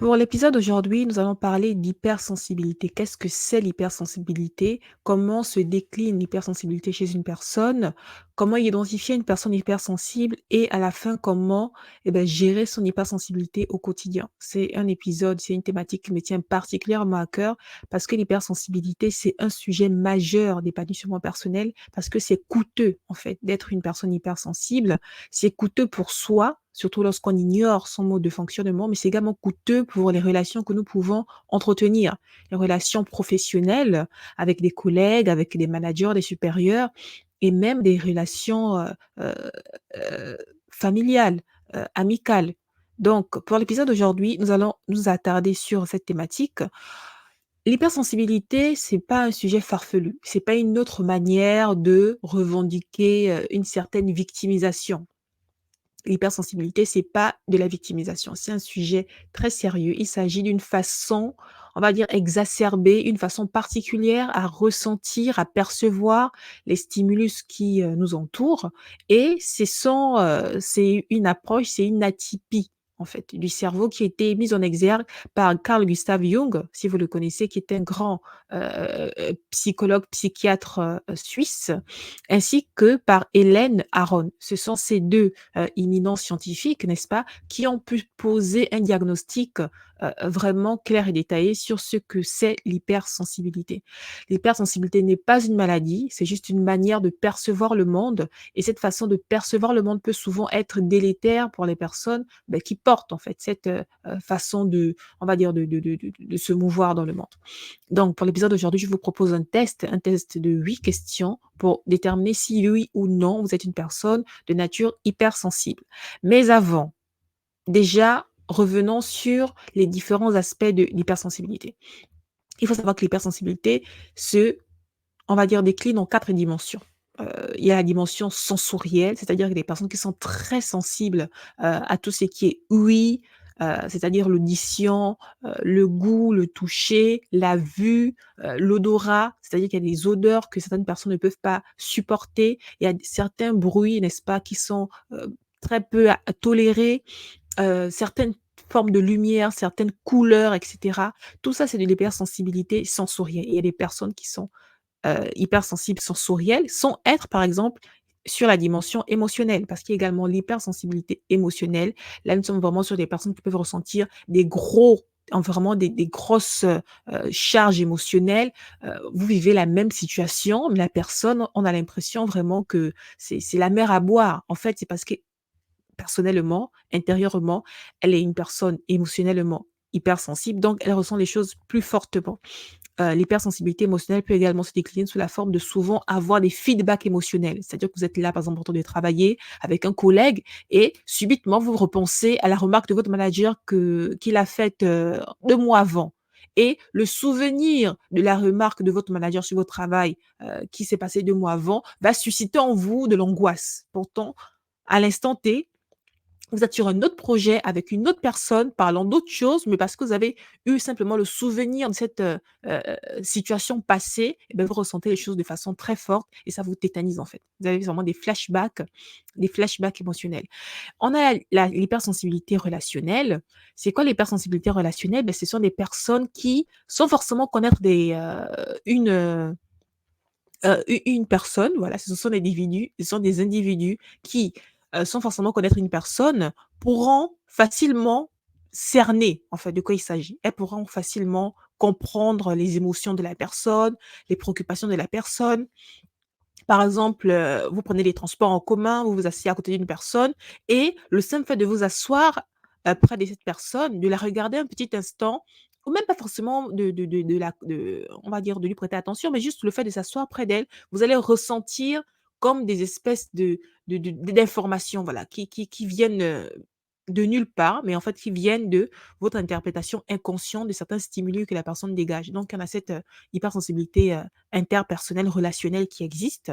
Pour l'épisode d'aujourd'hui, nous allons parler d'hypersensibilité. Qu'est-ce que c'est l'hypersensibilité? Comment se décline l'hypersensibilité chez une personne? Comment identifier une personne hypersensible? Et à la fin, comment gérer son hypersensibilité au quotidien? C'est une thématique qui me tient particulièrement à cœur parce que l'hypersensibilité, c'est un sujet majeur d'épanouissement personnel parce que c'est coûteux, en fait, d'être une personne hypersensible. C'est coûteux pour soi, surtout lorsqu'on ignore son mode de fonctionnement, mais c'est également coûteux pour les relations que nous pouvons entretenir. Les relations professionnelles avec des collègues, avec des managers, des supérieurs et même des relations, heu heu, familiales, amicales. Donc pour l'épisode d'aujourd'hui, nous allons nous attarder sur cette thématique. L'hypersensibilité, c'est pas un sujet farfelu, c'est pas une autre manière de revendiquer, une certaine victimisation. L'hypersensibilité, c'est pas de la victimisation, c'est un sujet très sérieux. Il s'agit d'une façon, on va dire exacerbée, une façon particulière à ressentir, à percevoir les stimulus qui, nous entourent et c'est une approche, c'est une atypie, en fait, du cerveau qui a été mise en exergue par Carl Gustav Jung, si vous le connaissez, qui est un grand, psychologue, psychiatre, suisse, ainsi que par Hélène Aron. Ce sont ces 2 éminents scientifiques, n'est-ce pas, qui ont pu poser un diagnostic, vraiment clair et détaillé sur ce que c'est l'hypersensibilité. L'hypersensibilité n'est pas une maladie, c'est juste une manière de percevoir le monde et cette façon de percevoir le monde peut souvent être délétère pour les personnes, qui portent en fait cette, façon de on va dire de se mouvoir dans le monde. Donc, pour l'épisode d'aujourd'hui, je vous propose un test de 8 questions pour déterminer si oui ou non vous êtes une personne de nature hypersensible. Mais avant, déjà, revenons sur les différents aspects de l'hypersensibilité. Il faut savoir que l'hypersensibilité se, on va dire, décline en 4 dimensions. Il y a la dimension sensorielle, c'est-à-dire que des personnes qui sont très sensibles, à tout ce qui est ouïe, c'est-à-dire l'audition, le goût, le toucher, la vue, l'odorat, c'est-à-dire qu'il y a des odeurs que certaines personnes ne peuvent pas supporter. Il y a certains bruits, n'est-ce pas, qui sont, très peu à tolérer, certaines formes de lumière, certaines couleurs et cetera. Tout ça, c'est de l'hypersensibilité sensorielle. Il y a des personnes qui sont hypersensibles sensorielles, sans être, par exemple, sur la dimension émotionnelle. Parce qu'il y a également l'hypersensibilité émotionnelle. Là, nous sommes vraiment sur des personnes qui peuvent ressentir des gros vraiment des grosses, charges émotionnelles. Vous vivez la même situation, mais la personne, on a l'impression vraiment que c'est la mer à boire. En fait, c'est parce que personnellement, intérieurement, elle est une personne émotionnellement hypersensible, donc elle ressent les choses plus fortement. L'hypersensibilité émotionnelle peut également se décliner sous la forme de souvent avoir des feedbacks émotionnels. C'est-à-dire que vous êtes là, par exemple, en train de travailler avec un collègue et subitement, vous repensez à la remarque de votre manager qu'il a faite, 2 mois avant et le souvenir de la remarque de votre manager sur votre travail, qui s'est passé 2 mois avant, va susciter en vous de l'angoisse. Pourtant, à l'instant T, vous êtes sur un autre projet avec une autre personne parlant d'autre chose, mais parce que vous avez eu simplement le souvenir de cette, situation passée, vous ressentez les choses de façon très forte et ça vous tétanise, en fait. Vous avez vraiment des flashbacks émotionnels. On a l'hypersensibilité relationnelle. C'est quoi l'hypersensibilité relationnelle? Ce sont des personnes qui, sans forcément connaître une personne, voilà, ce sont des individus qui, sans forcément connaître une personne, pourront facilement cerner, en fait, de quoi il s'agit. Elles pourront facilement comprendre les émotions de la personne, les préoccupations de la personne. Par exemple, vous prenez les transports en commun, vous vous asseyez à côté d'une personne et le simple fait de vous asseoir, près de cette personne, de la regarder un petit instant ou même pas forcément de on va dire de lui prêter attention, mais juste le fait de s'asseoir près d'elle, vous allez ressentir comme des espèces d'informations, voilà, qui viennent, de nulle part, mais en fait qui viennent de votre interprétation inconsciente de certains stimuli que la personne dégage. Donc, on a cette, hypersensibilité, interpersonnelle, relationnelle qui existe.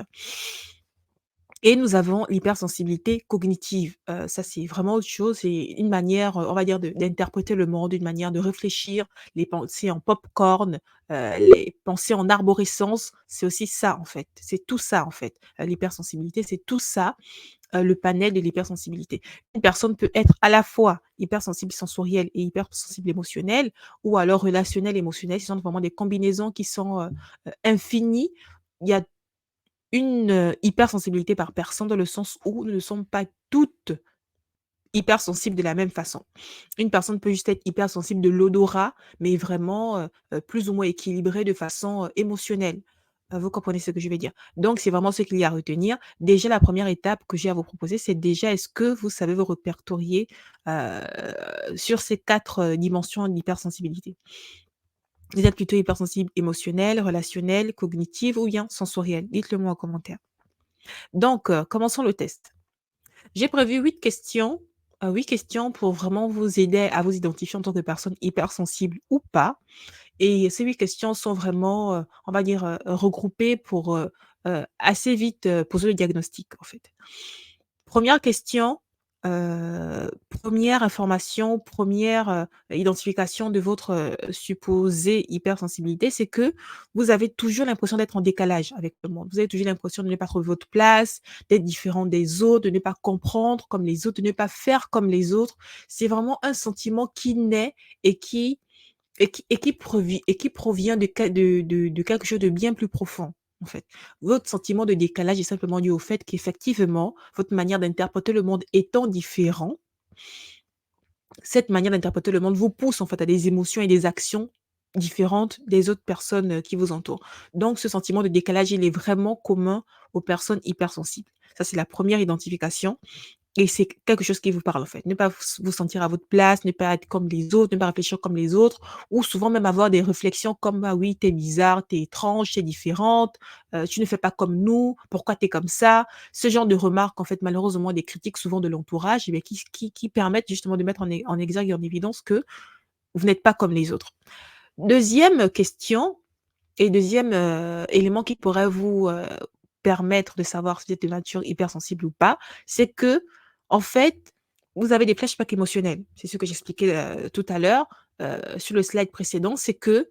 Et nous avons l'hypersensibilité cognitive. Ça, c'est vraiment autre chose. C'est une manière, on va dire d'interpréter le monde, une manière de réfléchir, les pensées en popcorn, les pensées en arborescence. C'est aussi ça, en fait. C'est tout ça, en fait. L'hypersensibilité, c'est tout ça, le panel de l'hypersensibilité. Une personne peut être à la fois hypersensible sensorielle et hypersensible émotionnelle ou alors relationnelle émotionnelle. Ce sont vraiment des combinaisons qui sont, infinies. Il y a une, hypersensibilité par personne dans le sens où nous ne sommes pas toutes hypersensibles de la même façon. Une personne peut juste être hypersensible de l'odorat, mais vraiment, plus ou moins équilibrée de façon, émotionnelle. Vous comprenez ce que je veux dire? Donc c'est vraiment ce qu'il y a à retenir. Déjà la première étape que j'ai à vous proposer, c'est déjà est-ce que vous savez vous répertorier, heu, sur ces 4 dimensions d'hypersensibilité? Vous êtes plutôt hypersensible émotionnelle, relationnelle, cognitive ou bien sensorielle? Dites-le moi en commentaire. Donc, commençons le test. J'ai prévu 8 questions, 8 questions pour vraiment vous aider à vous identifier en tant que personne hypersensible ou pas. Et ces 8 questions sont vraiment, on va dire, regroupées pour, assez vite, poser le diagnostic, en fait. Première question, 1re information, première identification de votre, supposée hypersensibilité, c'est que vous avez toujours l'impression d'être en décalage avec le monde. Vous avez toujours l'impression de ne pas trouver votre place, d'être différent des autres, de ne pas comprendre comme les autres, de ne pas faire comme les autres. C'est vraiment un sentiment qui naît et qui provient de quelque chose de bien plus profond, en fait. Votre sentiment de décalage est simplement dû au fait qu'effectivement, votre manière d'interpréter le monde étant différent, cette manière d'interpréter le monde vous pousse, en fait, à des émotions et des actions différentes des autres personnes, qui vous entourent. Donc ce sentiment de décalage, il est vraiment commun aux personnes hypersensibles. Ça, c'est la première identification. Et c'est quelque chose qui vous parle, en fait. Ne pas vous sentir à votre place, ne pas être comme les autres, ne pas réfléchir comme les autres ou souvent même avoir des réflexions comme: «Ah oui, t'es bizarre, t'es étrange, tu différente, tu ne fais pas comme nous, pourquoi t'es comme ça?» Ce genre de remarques, en fait, malheureusement, des critiques souvent de l'entourage, eh bien, qui permettent justement de mettre en exergue et en évidence que vous n'êtes pas comme les autres. Deuxième question et deuxième élément qui pourrait vous, permettre de savoir si vous êtes de nature hypersensible ou pas, c'est que en fait, vous avez des flashbacks émotionnels. C'est ce que j'expliquais, tout à l'heure, sur le slide précédent. C'est que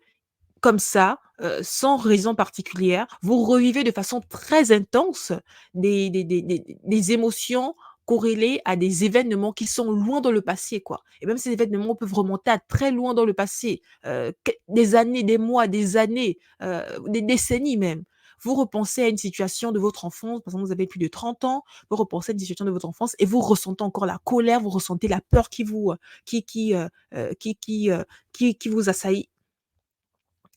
comme ça, sans raison particulière, vous revivez de façon très intense des émotions corrélées à des événements qui sont loin dans le passé, quoi. Et même ces événements peuvent remonter à très loin dans le passé, que des années, des mois, des années, des décennies même. Vous repensez à une situation de votre enfance, par exemple, vous avez plus de 30 ans, vous repensez à une situation de votre enfance et vous ressentez encore la colère, vous ressentez la peur qui vous, qui vous assaillit.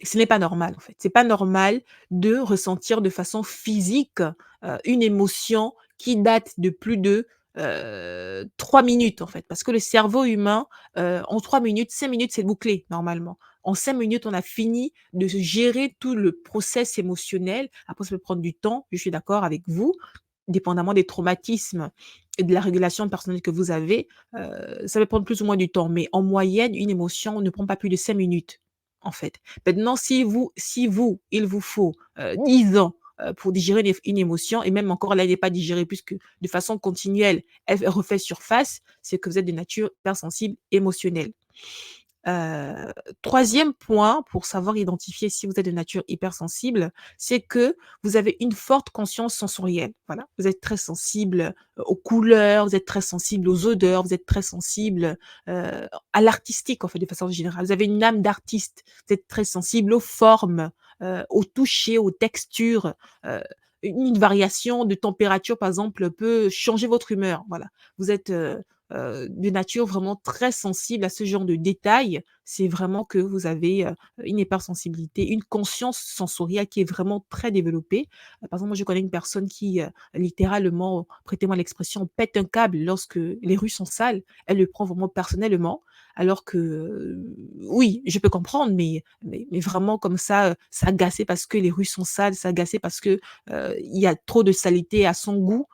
Ce n'est pas normal, en fait. C'est pas normal de ressentir de façon physique, une émotion qui date de plus de, 3 minutes, en fait. Parce que le cerveau humain, en 3 minutes, 5 minutes, c'est bouclé normalement. En 5 minutes, on a fini de gérer tout le process émotionnel. Après, ça peut prendre du temps, je suis d'accord avec vous, dépendamment des traumatismes et de la régulation personnelle que vous avez, ça peut prendre plus ou moins du temps. Mais en moyenne, une émotion ne prend pas plus de 5 minutes, en fait. Maintenant, si vous, il vous faut, 10 ans, pour digérer une émotion et même encore là, elle n'est pas digérée puisque de façon continuelle, elle refait surface, c'est que vous êtes de nature hypersensible émotionnelle. Heu, 3e point pour savoir identifier si vous êtes de nature hypersensible, c'est que vous avez une forte conscience sensorielle. Voilà, vous êtes très sensible, aux couleurs, vous êtes très sensible aux odeurs, vous êtes très sensible, à l'artistique, en fait, de façon générale. Vous avez une âme d'artiste, vous êtes très sensible aux formes, au toucher, aux textures, heu, une variation de température, par exemple, peut changer votre humeur. Voilà, vous êtes, de nature vraiment très sensible à ce genre de détails, c'est vraiment que vous avez, une hypersensibilité, une conscience sensorielle qui est vraiment très développée. Par exemple, moi, je connais une personne qui, littéralement, prêtez-moi l'expression, pète un câble lorsque les rues sont sales. Elle le prend vraiment personnellement, alors que, oui, je peux comprendre, mais vraiment comme ça, s'agacer parce que les rues sont sales, s'agacer parce que, il y a trop de saleté à son goût,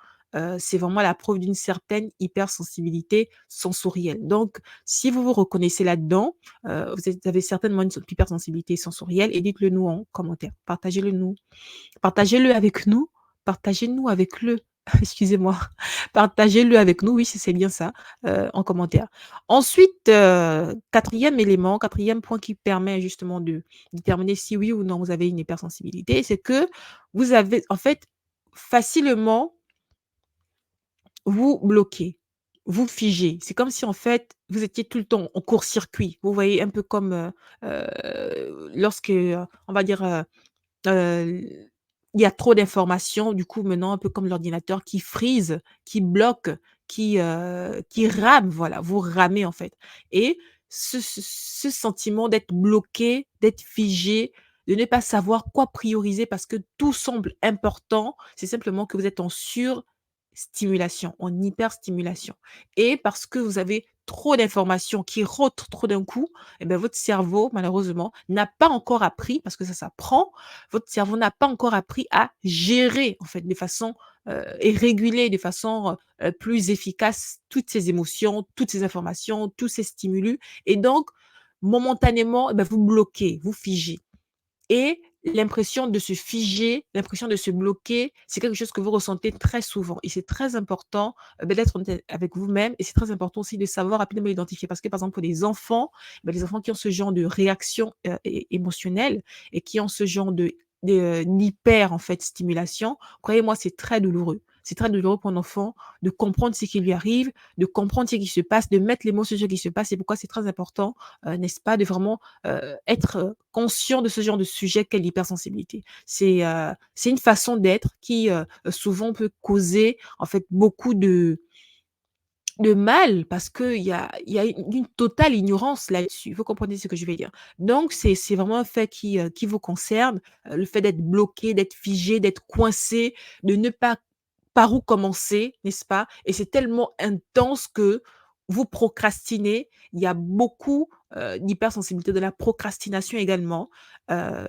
c'est vraiment la preuve d'une certaine hypersensibilité sensorielle. Donc, si vous vous reconnaissez là-dedans, vous avez certainement une hypersensibilité sensorielle et dites-le nous en commentaire. Partagez-le avec nous, partagez-nous avec le. excusez-moi, partagez-le avec nous, oui, si c'est bien ça, en commentaire. Ensuite, 4e élément, 4e point qui permet justement de déterminer si oui ou non vous avez une hypersensibilité, c'est que vous avez en fait facilement vous bloquez, vous figez. C'est comme si en fait vous étiez tout le temps en court-circuit. Vous voyez un peu comme, lorsque, on va dire, Heu, il y a trop d'informations, du coup, maintenant, un peu comme l'ordinateur qui freeze, qui bloque, qui rame, voilà, vous ramez, en fait et ce sentiment d'être bloqué, d'être figé, de ne pas savoir quoi prioriser parce que tout semble important, c'est simplement que vous êtes en surstimulation, en hyperstimulation et parce que vous avez trop d'informations qui rentrent trop d'un coup et ben votre cerveau, malheureusement, n'a pas encore appris, parce que ça s'apprend, votre cerveau n'a pas encore appris à gérer, en fait, de façon, et réguler de façon, plus efficace toutes ces émotions, toutes ces informations, tous ces stimulus et donc momentanément, eh bah, vous bloquez, vous figez. Et l'impression de se figer, l'impression de se bloquer, c'est quelque chose que vous ressentez très souvent et c'est très important, d'être honnête avec vous-même et c'est très important aussi de savoir rapidement l'identifier. Parce que, par exemple, pour les enfants, les enfants qui ont ce genre de réaction, émotionnelle et qui ont ce genre d'hyper, en fait, stimulation, croyez-moi, c'est très douloureux. C'est très douloureux pour un enfant de comprendre ce qui lui arrive, de comprendre ce qui se passe, de mettre les mots sur ce qui se passe. C'est pourquoi c'est très important, n'est-ce pas, de vraiment être, conscient de ce genre de sujet qu'est l'hypersensibilité. C'est une façon d'être qui, souvent peut causer en fait beaucoup de mal parce qu'il y a une totale ignorance là-dessus. Vous comprenez ce que je veux dire? Donc c'est vraiment un fait qui vous concerne, le fait d'être bloqué, d'être figé, d'être coincé, de ne pas par où commencer, n'est-ce pas? Et c'est tellement intense que vous procrastinez. Il y a beaucoup, d'hypersensibilité, de la procrastination également.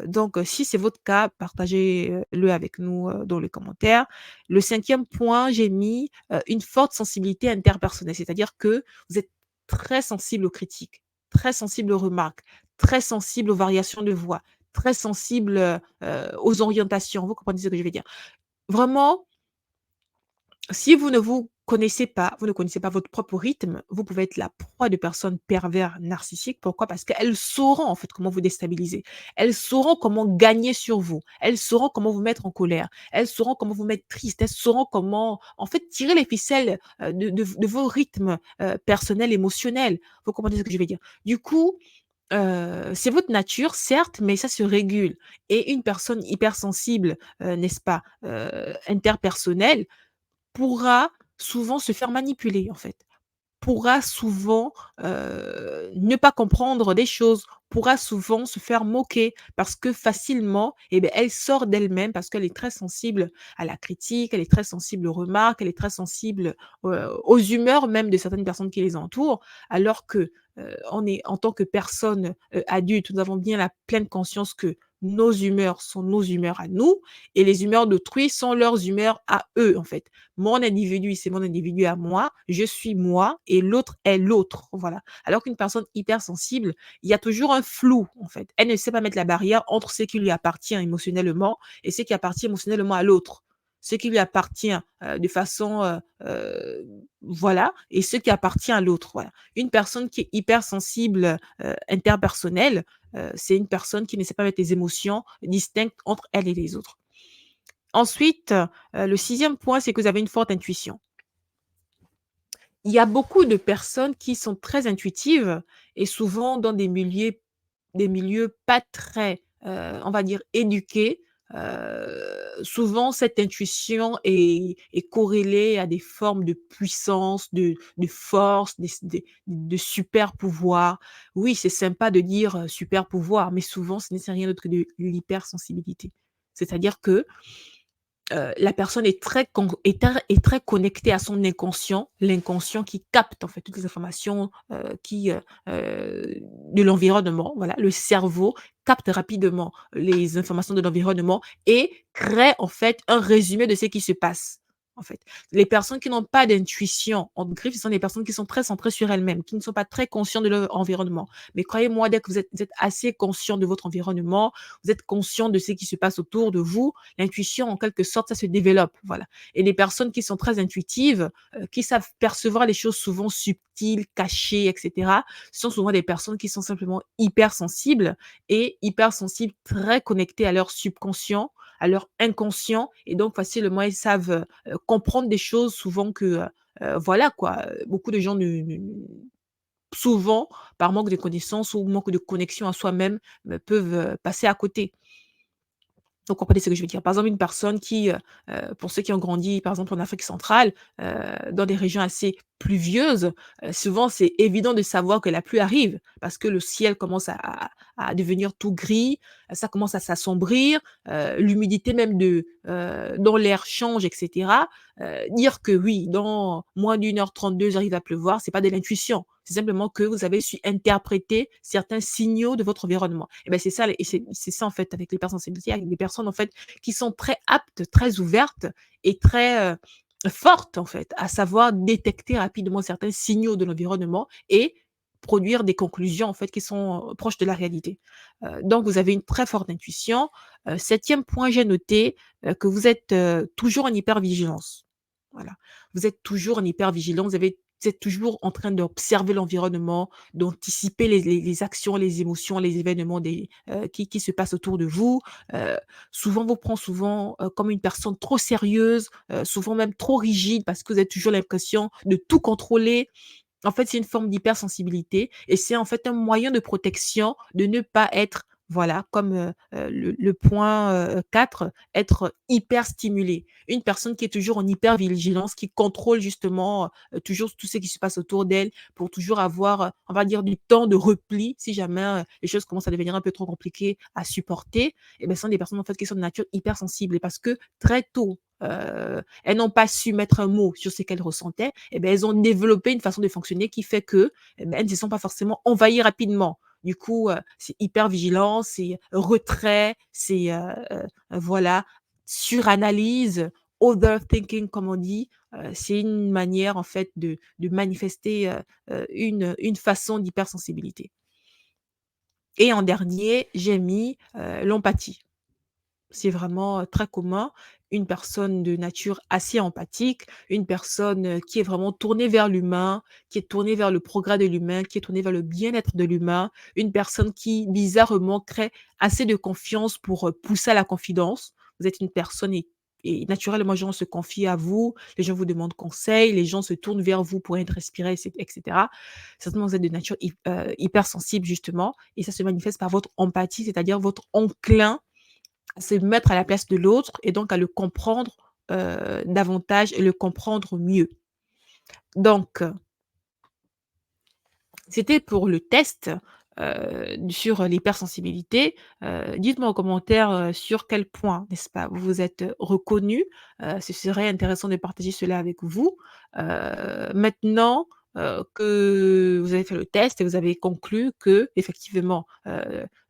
Donc, si c'est votre cas, partagez, le avec nous, dans les commentaires. Le 5e point, j'ai mis, une forte sensibilité interpersonnelle, c'est-à-dire que vous êtes très sensible aux critiques, très sensible aux remarques, très sensible aux variations de voix, très sensible, aux orientations. Vous comprenez ce que je veux dire? Vraiment, si vous ne vous connaissez pas, vous ne connaissez pas votre propre rythme, vous pouvez être la proie de personnes pervers narcissiques. Pourquoi? Parce qu'elles sauront en fait comment vous déstabiliser. Elles sauront comment gagner sur vous. Elles sauront comment vous mettre en colère. Elles sauront comment vous mettre triste. Elles sauront comment, en fait, tirer les ficelles de vos rythmes personnels, émotionnels. Vous comprenez ce que je veux dire? Du coup, c'est votre nature, certes, mais ça se régule. Et une personne hypersensible, n'est-ce pas, interpersonnelle, pourra souvent se faire manipuler, en fait. Pourra souvent, ne pas comprendre des choses, pourra souvent se faire moquer parce que facilement, eh beh, elle sort d'elle-même parce qu'elle est très sensible à la critique, elle est très sensible aux remarques, elle est très sensible, aux humeurs même de certaines personnes qui les entourent. Alors que, on est en tant que personne, adulte, nous avons bien la pleine conscience que nos humeurs sont nos humeurs à nous et les humeurs d'autrui sont leurs humeurs à eux, en fait. Mon individu, c'est mon individu à moi, je suis moi et l'autre est l'autre, voilà. Alors qu'une personne hypersensible, il y a toujours un flou, en fait. Elle ne sait pas mettre la barrière entre ce qui lui appartient émotionnellement et ce qui appartient émotionnellement à l'autre. Ce qui lui appartient, de façon, voilà et ce qui appartient à l'autre, voilà. Une personne qui est hypersensible, interpersonnelle, c'est une personne qui ne sait pas mettre les émotions distinctes entre elle et les autres. Ensuite, le 6e point, c'est que vous avez une forte intuition. Il y a beaucoup de personnes qui sont très intuitives et souvent dans des milieux pas très, on va dire éduqués. Souvent cette intuition est corrélée à des formes de puissance, de force, de super pouvoir. Oui, c'est sympa de dire, super pouvoir, mais souvent ce n'est rien d'autre que de l'hypersensibilité. C'est-à-dire que la personne est très connectée à son inconscient, l'inconscient qui capte en fait toutes les informations, de l'environnement, voilà. Le cerveau capte rapidement les informations de l'environnement et crée en fait un résumé de ce qui se passe. en fait. Les personnes qui n'ont pas d'intuition, en griffe, ce sont des personnes qui sont très centrées sur elles-mêmes, qui ne sont pas très conscients de leur environnement. Mais croyez-moi, dès que vous êtes assez conscient de votre environnement, vous êtes conscient de ce qui se passe autour de vous, l'intuition, en quelque sorte, ça se développe, voilà. Et les personnes qui sont très intuitives, qui savent percevoir les choses souvent subtiles, cachées, et cetera, ce sont souvent des personnes qui sont simplement hypersensibles et hypersensibles, très connectées à leur subconscient, à leur inconscient et donc facilement ils savent, comprendre des choses souvent que, voilà quoi, beaucoup de gens ne souvent par manque de connaissances ou manque de connexion à soi-même, peuvent, passer à côté. Vous comprenez ce que je veux dire? Par exemple, une personne qui, pour ceux qui ont grandi, par exemple, en Afrique centrale, dans des régions assez pluvieuses, souvent, c'est évident de savoir que la pluie arrive parce que le ciel commence à devenir tout gris, ça commence à s'assombrir, l'humidité même dans l'air change et cetera. Dire que oui, dans moins d'1 h 32, il va pleuvoir, c'est pas de l'intuition. C'est simplement que vous avez su interpréter certains signaux de votre environnement. Et ben c'est ça et c'est ça en fait avec l'hypersensibilité, avec des personnes en fait qui sont très aptes, très ouvertes et très, fortes en fait à savoir détecter rapidement certains signaux de l'environnement et produire des conclusions en fait qui sont, proches de la réalité. Donc vous avez une très forte intuition. 7e point, j'ai noté, que vous êtes, toujours en hypervigilance. Voilà. Vous êtes toujours en hypervigilance, vous êtes toujours en train d'observer l'environnement, d'anticiper les actions, les émotions, les événements qui se passent autour de vous. Heu, Souvent, vous prend souvent, comme une personne trop sérieuse, souvent même trop rigide parce que vous avez toujours l'impression de tout contrôler. En fait, c'est une forme d'hypersensibilité et c'est en fait un moyen de protection de ne pas être, voilà, comme, le point, 4, être hyper stimulé. Une personne qui est toujours en hypervigilance, qui contrôle justement, toujours tout ce qui se passe autour d'elle pour toujours avoir, on va dire du temps de repli si jamais, les choses commencent à devenir un peu trop compliquées à supporter et ben, ce sont des personnes en fait qui sont de nature hypersensible et parce que très tôt, elles n'ont pas su mettre un mot sur ce qu'elles ressentaient et ben, elles ont développé une façon de fonctionner qui fait que, eh ben, elles ne se sont pas forcément envahies rapidement. Du coup, c'est hypervigilance, c'est retrait, c'est, voilà, suranalyse, overthinking comme on dit. C'est une manière en fait de manifester, une façon d'hypersensibilité et en dernier, j'ai mis, l'empathie. C'est vraiment, très commun. Une personne de nature assez empathique, une personne, qui est vraiment tournée vers l'humain, qui est tournée vers le progrès de l'humain, qui est tournée vers le bien-être de l'humain, une personne qui bizarrement crée assez de confiance pour, pousser à la confidence. Vous êtes une personne et naturellement, les gens se confient à vous, les gens vous demandent conseil, les gens se tournent vers vous pour être inspirés et cetera. Certainement, vous êtes de nature hypersensible justement et ça se manifeste par votre empathie, c'est-à-dire votre enclin à se mettre à la place de l'autre et donc à le comprendre, davantage et le comprendre mieux. Donc, c'était pour le test, sur l'hypersensibilité. Dites-moi en commentaire, sur quel point, n'est-ce pas, vous vous êtes, reconnus. Ce serait intéressant de partager cela avec vous. Maintenant, que vous avez fait le test et vous avez conclu qu'effectivement,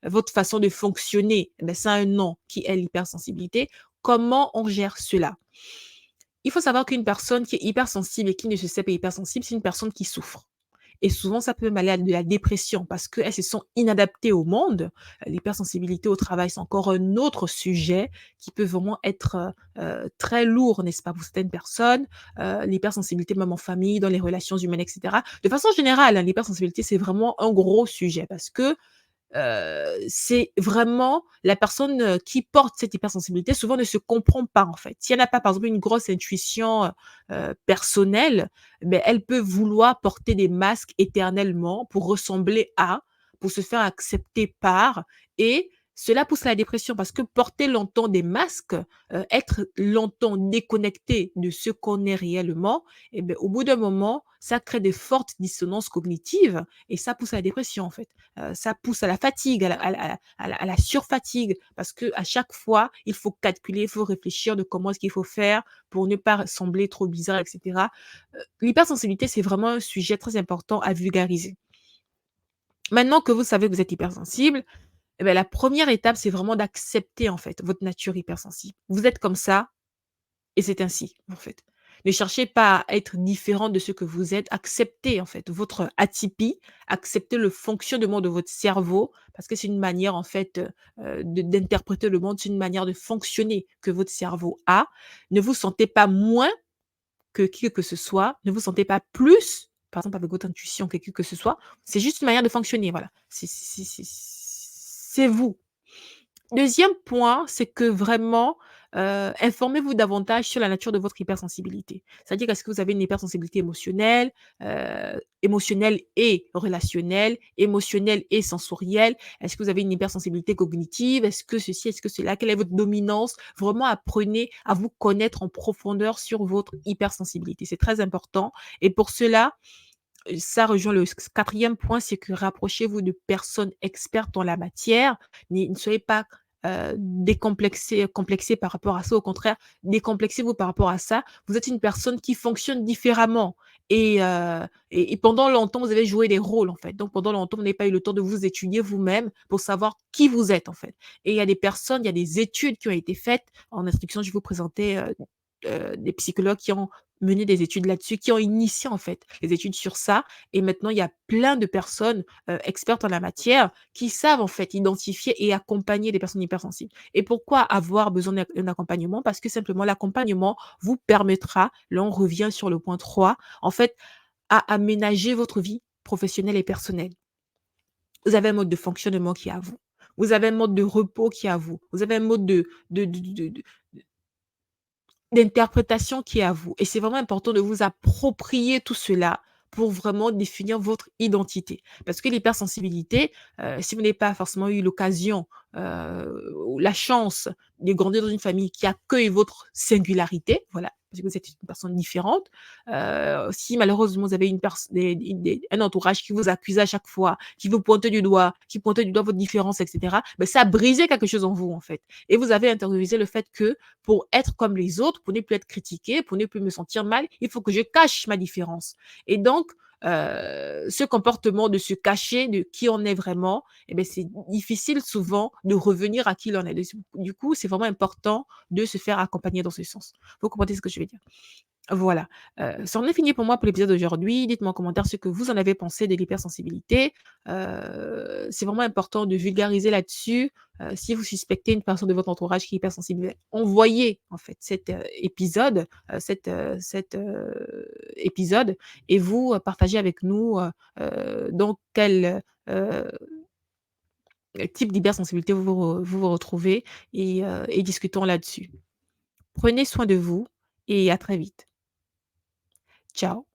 votre façon de fonctionner, eh beh, ça a un nom qui est l'hypersensibilité. Comment on gère cela? Il faut savoir qu'une personne qui est hypersensible et qui ne se sait pas hypersensible, c'est une personne qui souffre. Et souvent, ça peut même aller à de la dépression parce qu'elles se sont inadaptées au monde. L'hypersensibilité au travail, c'est encore un autre sujet qui peut vraiment être, très lourd, n'est-ce pas, pour certaines personnes. L'hypersensibilité même en famille, dans les relations humaines et cetera. De façon générale, hein, l'hypersensibilité, c'est vraiment un gros sujet parce que c'est vraiment la personne, qui porte cette hypersensibilité souvent ne se comprend pas, en fait. Si elle n'a pas, par exemple, une grosse intuition, personnelle, beh, elle peut vouloir porter des masques éternellement pour ressembler à, pour se faire accepter par et cela pousse à la dépression parce que porter longtemps des masques, être longtemps déconnecté de ce qu'on est réellement et beh, au bout d'un moment, ça crée des fortes dissonances cognitives et ça pousse à la dépression, en fait. Ça pousse à la fatigue, à la surfatigue parce que à chaque fois, il faut calculer, il faut réfléchir de comment est-ce qu'il faut faire pour ne pas sembler trop bizarre et cetera. L'hypersensibilité, c'est vraiment un sujet très important à vulgariser. Maintenant que vous savez que vous êtes hypersensible, eh beh, la première étape, c'est vraiment d'accepter, en fait, votre nature hypersensible. Vous êtes comme ça et c'est ainsi, en fait. Ne cherchez pas à être différent de ce que vous êtes. Acceptez en fait votre atypie, acceptez le fonctionnement de votre cerveau parce que c'est une manière en fait, d'interpréter le monde, c'est une manière de fonctionner que votre cerveau a. Ne vous sentez pas moins que qui que ce soit, ne vous sentez pas plus, par exemple avec votre intuition que qui que ce soit. C'est juste une manière de fonctionner, voilà. C'est vous. Deuxième point, c'est que vraiment, informez-vous davantage sur la nature de votre hypersensibilité. C'est-à-dire, est-ce que vous avez une hypersensibilité émotionnelle et relationnelle, émotionnelle et sensorielle? Est-ce que vous avez une hypersensibilité cognitive? Est-ce que ceci, est-ce que cela? Quelle est votre dominance? Vraiment apprenez à vous connaître en profondeur sur votre hypersensibilité. C'est très important et pour cela, ça rejoint le 4e point, c'est que rapprochez-vous de personnes expertes en la matière. Ne soyez pas, complexés par rapport à ça. Au contraire, décomplexez-vous par rapport à ça. Vous êtes une personne qui fonctionne différemment et pendant longtemps, vous avez joué des rôles, en fait. Donc pendant longtemps, vous n'avez pas eu le temps de vous étudier vous-même pour savoir qui vous êtes, en fait. Et il y a des personnes, il y a des études qui ont été faites. En introduction, je vais vous présenter, des psychologues qui ont mené des études là-dessus, qui ont initié en fait les études sur ça. Et maintenant, il y a plein de personnes expertes en la matière qui savent en fait identifier et accompagner des personnes hypersensibles. Et pourquoi avoir besoin d'un accompagnement? Parce que simplement l'accompagnement vous permettra, là on revient sur le point 3, en fait, à aménager votre vie professionnelle et personnelle. Vous avez un mode de fonctionnement qui est à vous. Vous avez un mode de repos qui est à vous. Vous avez un mode d'interprétation qui est à vous et c'est vraiment important de vous approprier tout cela pour vraiment définir votre identité. Parce que l'hypersensibilité, si vous n'avez pas forcément eu l'occasion, ou la chance de grandir dans une famille qui accueille votre singularité, voilà, parce que vous êtes une personne différente, si malheureusement vous avez une pers des un entourage qui vous accuse à chaque fois, qui vous pointe du doigt, qui pointe du doigt votre différence et cetera, ça a brisé quelque chose en vous, en fait et vous avez intériorisé le fait que pour être comme les autres, pour ne plus être critiqué, pour ne plus me sentir mal, il faut que je cache ma différence. Et donc, ce comportement de se cacher de qui on est vraiment, c'est difficile souvent de revenir à qui l'on est. Du coup, c'est vraiment important de se faire accompagner dans ce sens. Vous comprenez ce que je veux dire? Voilà, c'en est fini pour moi pour l'épisode d'aujourd'hui. Dites-moi en commentaire ce que vous en avez pensé de l'hypersensibilité. C'est vraiment important de vulgariser là-dessus. Si vous suspectez une personne de votre entourage qui est hypersensible, envoyez en fait cet épisode et vous, partagez avec nous, dans quel, type d'hypersensibilité vous vous retrouvez et discutons là-dessus. Prenez soin de vous et à très vite. Ciao.